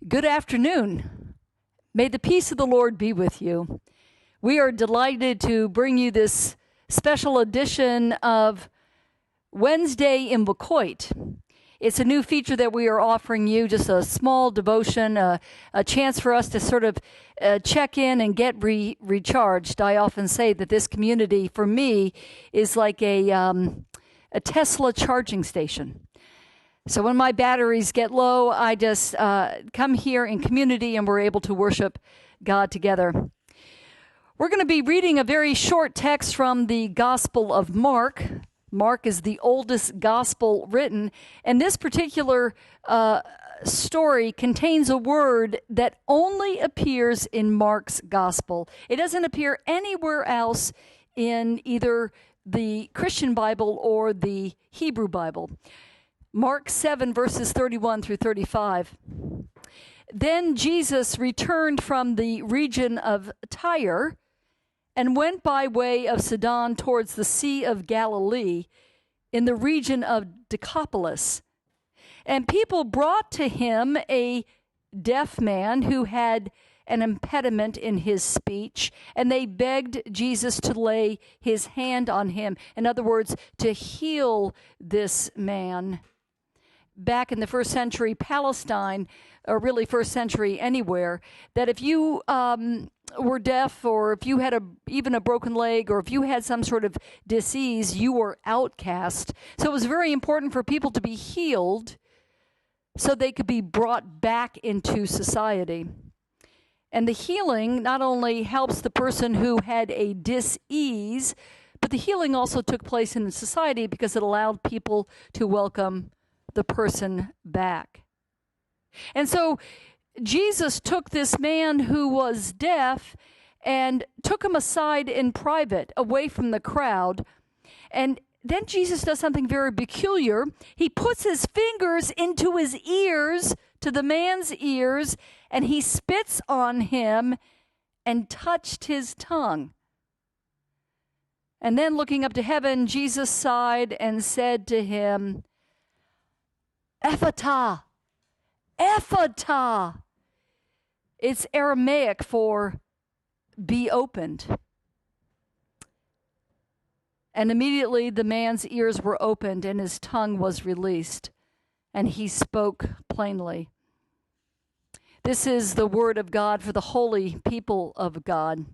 Good afternoon. May the peace of the Lord be with you. We are delighted to bring you this special edition of Wednesday in Wacoit. It's a new feature that we are offering you, just a small devotion, a chance for us to sort of check in and get recharged. I often say that this community, for me, is like a Tesla charging station. So when my batteries get low, I just come here in community and we're able to worship God together. We're going to be reading a very short text from the Gospel of Mark. Mark is the oldest gospel written, and this particular story contains a word that only appears in Mark's gospel. It doesn't appear anywhere else in either the Christian Bible or the Hebrew Bible. Mark 7, verses 31 through 35. Then Jesus returned from the region of Tyre and went by way of Sidon towards the Sea of Galilee in the region of Decapolis. And people brought to him a deaf man who had an impediment in his speech, and they begged Jesus to lay his hand on him. In other words, to heal this man. Back in the first century Palestine, or really first century anywhere, that if you were deaf, or if you had even a broken leg, or if you had some sort of disease, you were outcast. So it was very important for people to be healed so they could be brought back into society. And the healing not only helps the person who had a dis-ease, but the healing also took place in society because it allowed people to welcome the person back. And so Jesus took this man who was deaf and took him aside in private, away from the crowd. And then Jesus does something very peculiar. He puts his fingers into his ears, to the man's ears, and he spits on him and touched his tongue. And then looking up to heaven, Jesus sighed and said to him, Ephata, Ephata. It's Aramaic for be opened. And immediately the man's ears were opened and his tongue was released, and he spoke plainly. This is the word of God for the holy people of God.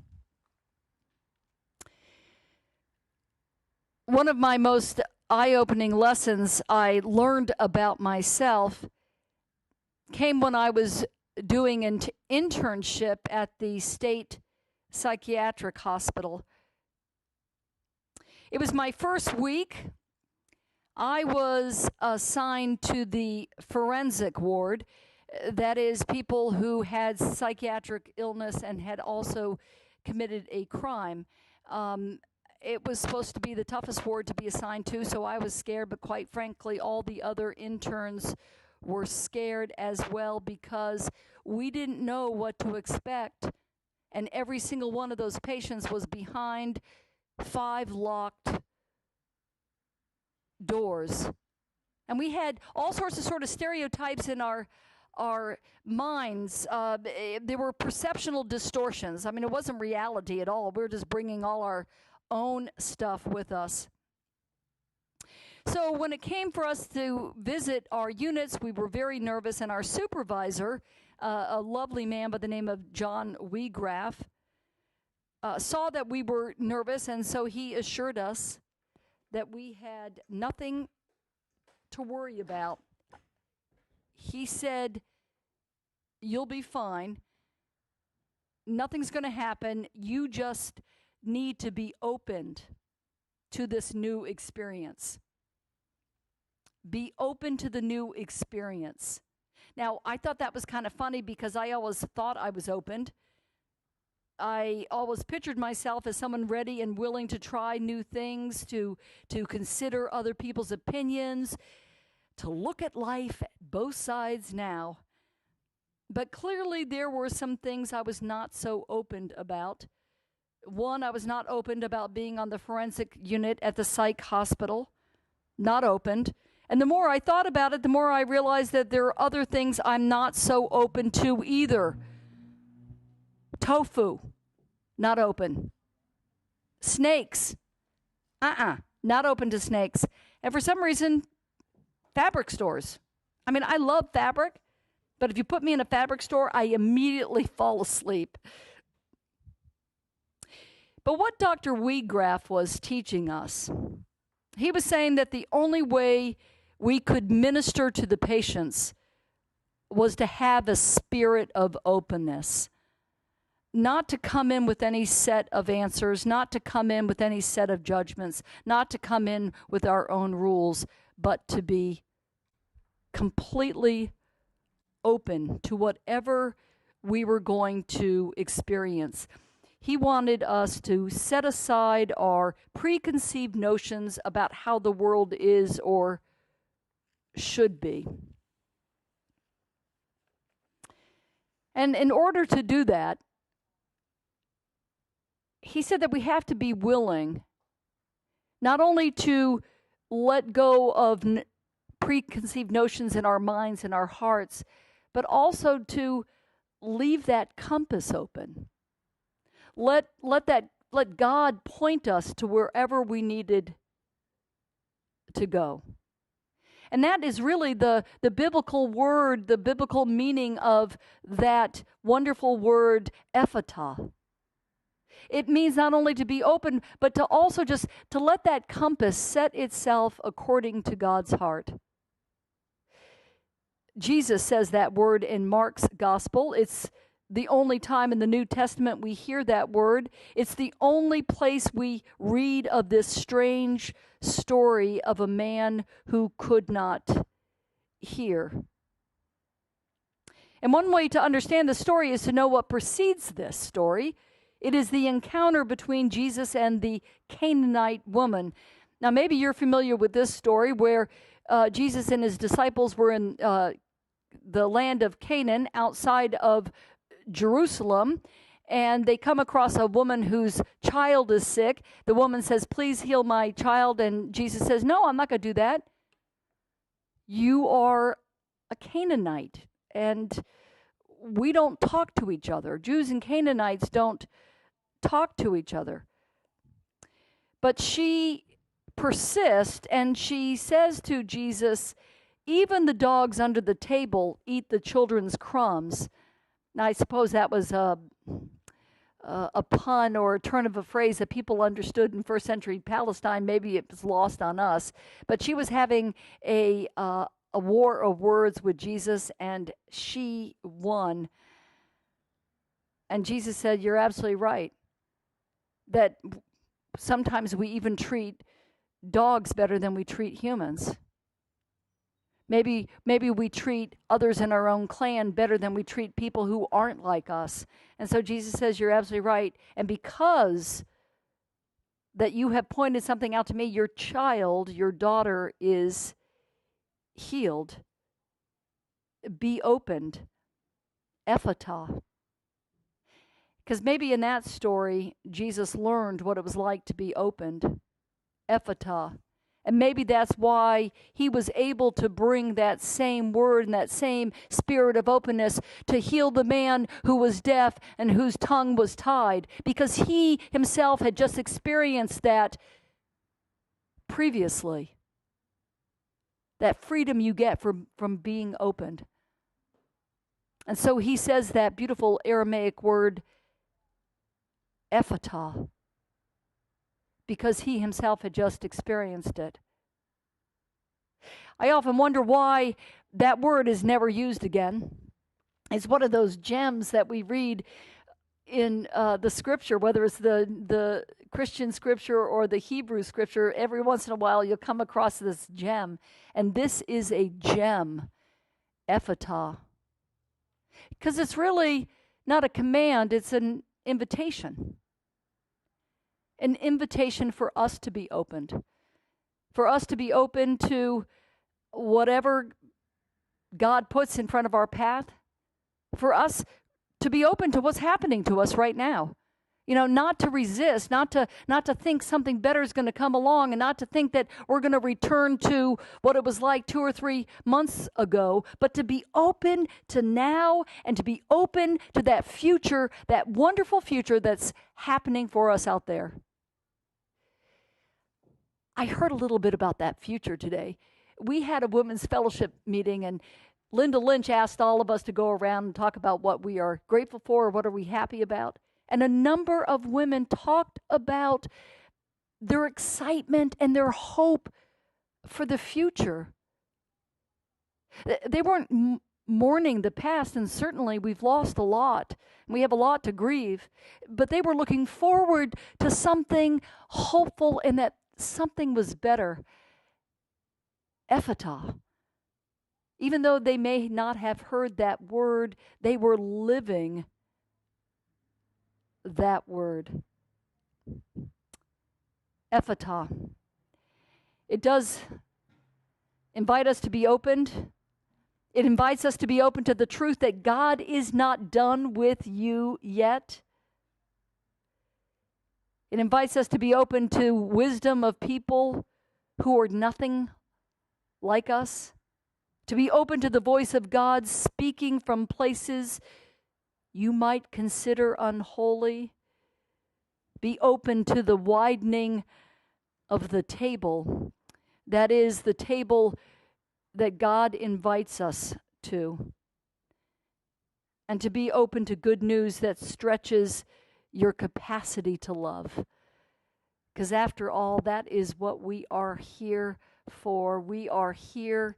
One of my most eye-opening lessons I learned about myself came when I was doing an internship at the state psychiatric hospital. It was my first week. I was assigned to the forensic ward. That is, people who had psychiatric illness and had also committed a crime. It was supposed to be the toughest ward to be assigned to, so I was scared, but quite frankly, all the other interns were scared as well because we didn't know what to expect, and every single one of those patients was behind 5 locked doors. And we had all sorts of sort of stereotypes in our minds. There were perceptual distortions. I mean, it wasn't reality at all. We were just bringing all our own stuff with us. So when it came for us to visit our units, we were very nervous, and our supervisor, a lovely man by the name of John Weegraff, saw that we were nervous, and so he assured us that we had nothing to worry about. He said, "You'll be fine. Nothing's going to happen. You just need to be opened to this new experience. Be open to the new experience." Now, I thought that was kind of funny because I always thought I was opened. I always pictured myself as someone ready and willing to try new things, to consider other people's opinions, to look at life at both sides now. But clearly there were some things I was not so open about. One, I was not open about being on the forensic unit at the psych hospital. Not opened. And the more I thought about it, the more I realized that there are other things I'm not so open to either. Tofu, not open. Snakes, not open to snakes. And for some reason, fabric stores. I mean, I love fabric, but if you put me in a fabric store, I immediately fall asleep. But what Dr. Wheatgrass was teaching us, he was saying that the only way we could minister to the patients was to have a spirit of openness. Not to come in with any set of answers, not to come in with any set of judgments, not to come in with our own rules, but to be completely open to whatever we were going to experience. He wanted us to set aside our preconceived notions about how the world is or should be. And in order to do that, he said that we have to be willing not only to let go of preconceived notions in our minds and our hearts, but also to leave that compass open. Let God point us to wherever we needed to go. And that is really the biblical word, the biblical meaning of that wonderful word, ephata. It means not only to be open, but to also just to let that compass set itself according to God's heart. Jesus says that word in Mark's gospel. It's the only time in the New Testament we hear that word. It's the only place we read of this strange story of a man who could not hear. And one way to understand the story is to know what precedes this story. It is the encounter between Jesus and the Canaanite woman. Now, maybe you're familiar with this story where Jesus and his disciples were in the land of Canaan outside of Jerusalem, and they come across a woman whose child is sick. The woman says, "Please heal my child," and Jesus says, "No, I'm not going to do that. You are a Canaanite, and we don't talk to each other. Jews and Canaanites don't talk to each other." But she persists, and she says to Jesus, "Even the dogs under the table eat the children's crumbs." Now, I suppose that was a pun or a turn of a phrase that people understood in first century Palestine. Maybe it was lost on us. But she was having a war of words with Jesus, and she won. And Jesus said, "You're absolutely right, that sometimes we even treat dogs better than we treat humans. Maybe we treat others in our own clan better than we treat people who aren't like us." And so Jesus says, "You're absolutely right. And because that you have pointed something out to me, your child, your daughter is healed. Be opened." Ephata. Because maybe in that story, Jesus learned what it was like to be opened. Ephata. And maybe that's why he was able to bring that same word and that same spirit of openness to heal the man who was deaf and whose tongue was tied, because he himself had just experienced that previously. That freedom you get from being opened. And so he says that beautiful Aramaic word, ephata, because he himself had just experienced it. I often wonder why that word is never used again. It's one of those gems that we read in the scripture, whether it's the Christian scripture or the Hebrew scripture. Every once in a while you'll come across this gem, and this is a gem, ephata. Because it's really not a command, it's an invitation. An invitation for us to be opened. For us to be open to whatever God puts in front of our path. For us to be open to what's happening to us right now. Not to resist, not to think something better is going to come along, and not to think that we're going to return to what it was like 2 or 3 months ago, but to be open to now and to be open to that future, that wonderful future that's happening for us out there. I heard a little bit about that future today. We had a women's fellowship meeting, and Linda Lynch asked all of us to go around and talk about what we are grateful for, what are we happy about. And a number of women talked about their excitement and their hope for the future. They weren't mourning the past, and certainly we've lost a lot. We have a lot to grieve. But they were looking forward to something hopeful, and that something was better. Ephata. Even though they may not have heard that word, they were living that word. Ephata. It does invite us to be opened. It invites us to be open to the truth that God is not done with you yet. It invites us to be open to wisdom of people who are nothing like us. To be open to the voice of God speaking from places you might consider unholy. Be open to the widening of the table. That is the table that God invites us to. And to be open to good news that stretches your capacity to love. Because after all, that is what we are here for. We are here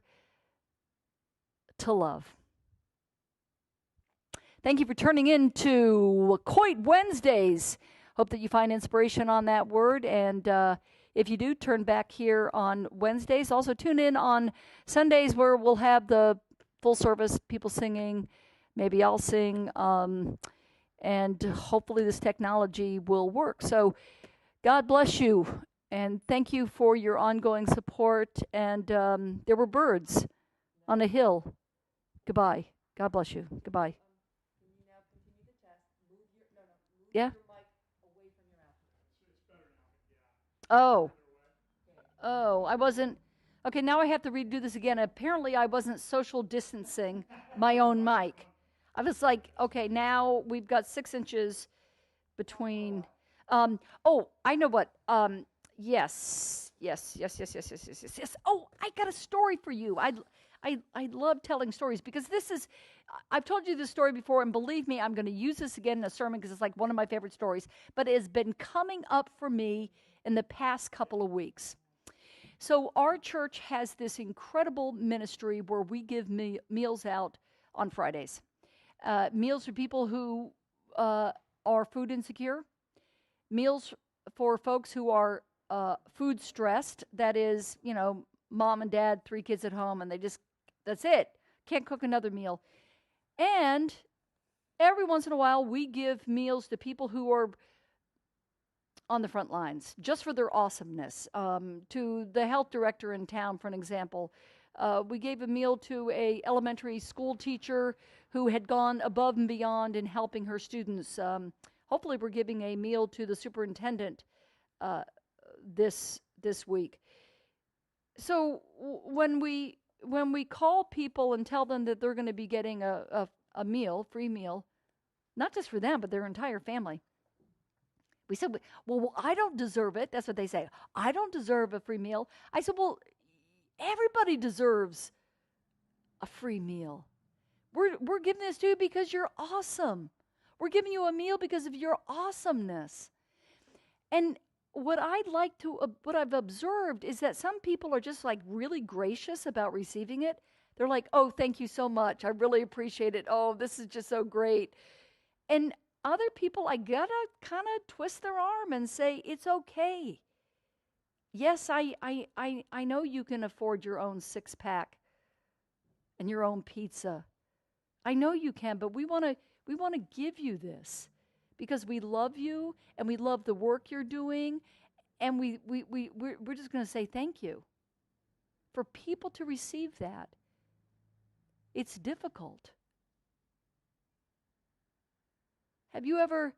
to love. Thank you for turning in to Coit Wednesdays. Hope that you find inspiration on that word. And if you do, turn back here on Wednesdays. Also tune in on Sundays where we'll have the full service, people singing. Maybe I'll sing. And hopefully this technology will work. So God bless you. And thank you for your ongoing support. And there were birds on a hill. Goodbye. God bless you. Goodbye. Yeah? Oh, I wasn't. Okay, now I have to redo this again. Apparently, I wasn't social distancing my own mic. I was like, okay, now we've got 6 inches between. I know what. Yes. Oh, I got a story for you. I love telling stories because I've told you this story before, and believe me, I'm going to use this again in a sermon because it's like one of my favorite stories, but it has been coming up for me in the past couple of weeks. So our church has this incredible ministry where we give meals out on Fridays. Meals for people who are food insecure. Meals for folks who are food stressed. That is, mom and dad, 3 kids at home, and that's it. Can't cook another meal. And every once in a while, we give meals to people who are on the front lines, just for their awesomeness. To the health director in town, for an example, we gave a meal to a elementary school teacher who had gone above and beyond in helping her students. Hopefully, we're giving a meal to the superintendent this week. So when we call people and tell them that they're going to be getting a free meal, not just for them, but their entire family. We said, well, I don't deserve it. That's what they say. I don't deserve a free meal. I said, well, everybody deserves a free meal. We're giving this to you because you're awesome. We're giving you a meal because of your awesomeness. And what I've observed is that some people are just like really gracious about receiving it. They're like, oh, thank you so much. I really appreciate it. Oh, this is just so great. And other people, I gotta kind of twist their arm and say, it's okay. Yes, I know you can afford your own 6-pack and your own pizza. I know you can, but we want to give you this because we love you and we love the work you're doing, and we're just going to say thank you. For people to receive that, it's difficult. Have you ever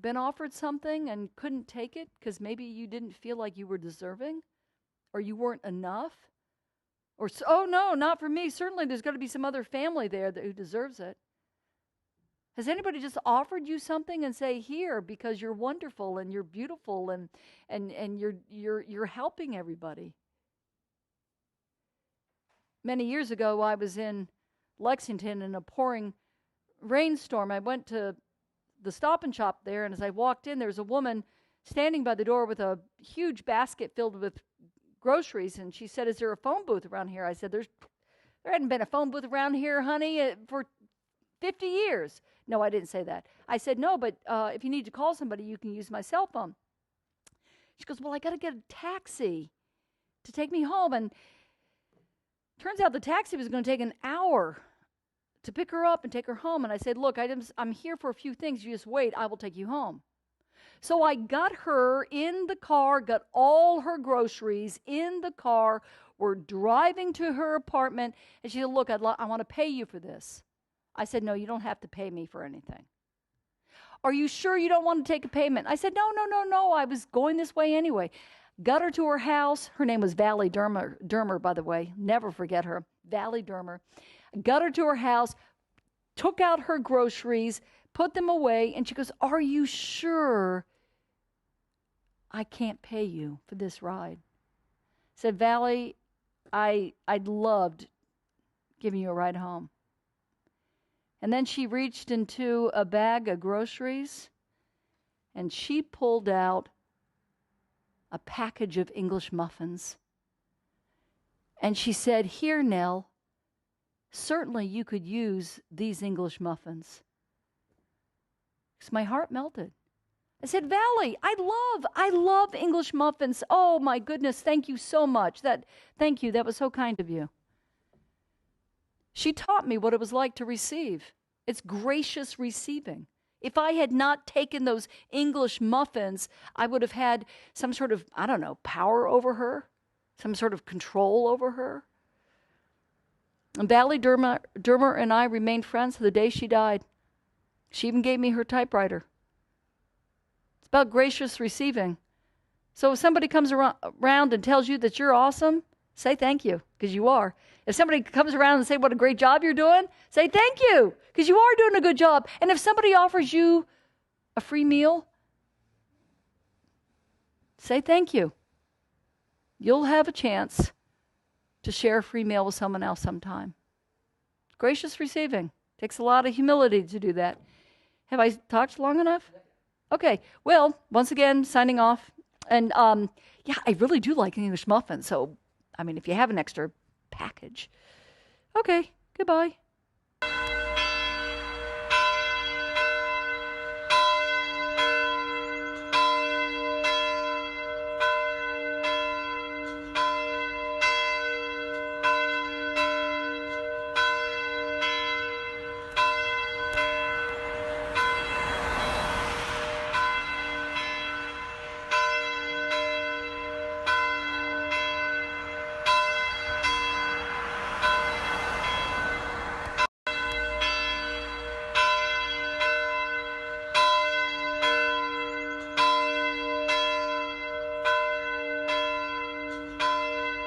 been offered something and couldn't take it because maybe you didn't feel like you were deserving or you weren't enough? Or, oh, no, not for me. Certainly there's got to be some other family there who deserves it. Has anybody just offered you something and say, here, because you're wonderful and you're beautiful and you're helping everybody? Many years ago, I was in Lexington in a pouring rainstorm. I went to the Stop and Shop there, and as I walked in, there was a woman standing by the door with a huge basket filled with groceries, and she said, is there a phone booth around here? I said, there hadn't been a phone booth around here, honey, for 50 years. No, I didn't say that. I said, no, but if you need to call somebody, you can use my cell phone. She goes, well, I got to get a taxi to take me home. And turns out the taxi was going to take an hour to pick her up and take her home. And I said, look, I'm here for a few things. You just wait. I will take you home. So I got her in the car, got all her groceries in the car. We're driving to her apartment. And she said, look, I want to pay you for this. I said, no, you don't have to pay me for anything. Are you sure you don't want to take a payment? I said, no. I was going this way anyway. Got her to her house. Her name was Valley Dermer, by the way. Never forget her. Valley Dermer. Got her to her house, took out her groceries, put them away, and she goes, are you sure I can't pay you for this ride? I said, Valley, I'd loved giving you a ride home. And then she reached into a bag of groceries, and she pulled out a package of English muffins. And she said, here, Nell, certainly you could use these English muffins. So my heart melted. I said, Valley, I love English muffins. Oh, my goodness, thank you so much. Thank you, that was so kind of you. She taught me what it was like to receive. It's gracious receiving. If I had not taken those English muffins, I would have had some sort of, power over her, some sort of control over her. And Valley Dermer and I remained friends to the day she died. She even gave me her typewriter. It's about gracious receiving. So if somebody comes around and tells you that you're awesome, say thank you, because you are. If somebody comes around and say what a great job you're doing, say thank you, because you are doing a good job. And if somebody offers you a free meal, say thank you. You'll have a chance to share a free meal with someone else sometime. Gracious receiving. Takes a lot of humility to do that. Have I talked long enough? Okay. Well, once again, signing off. And I really do like English muffins. So, if you have an extra package. Okay. Goodbye.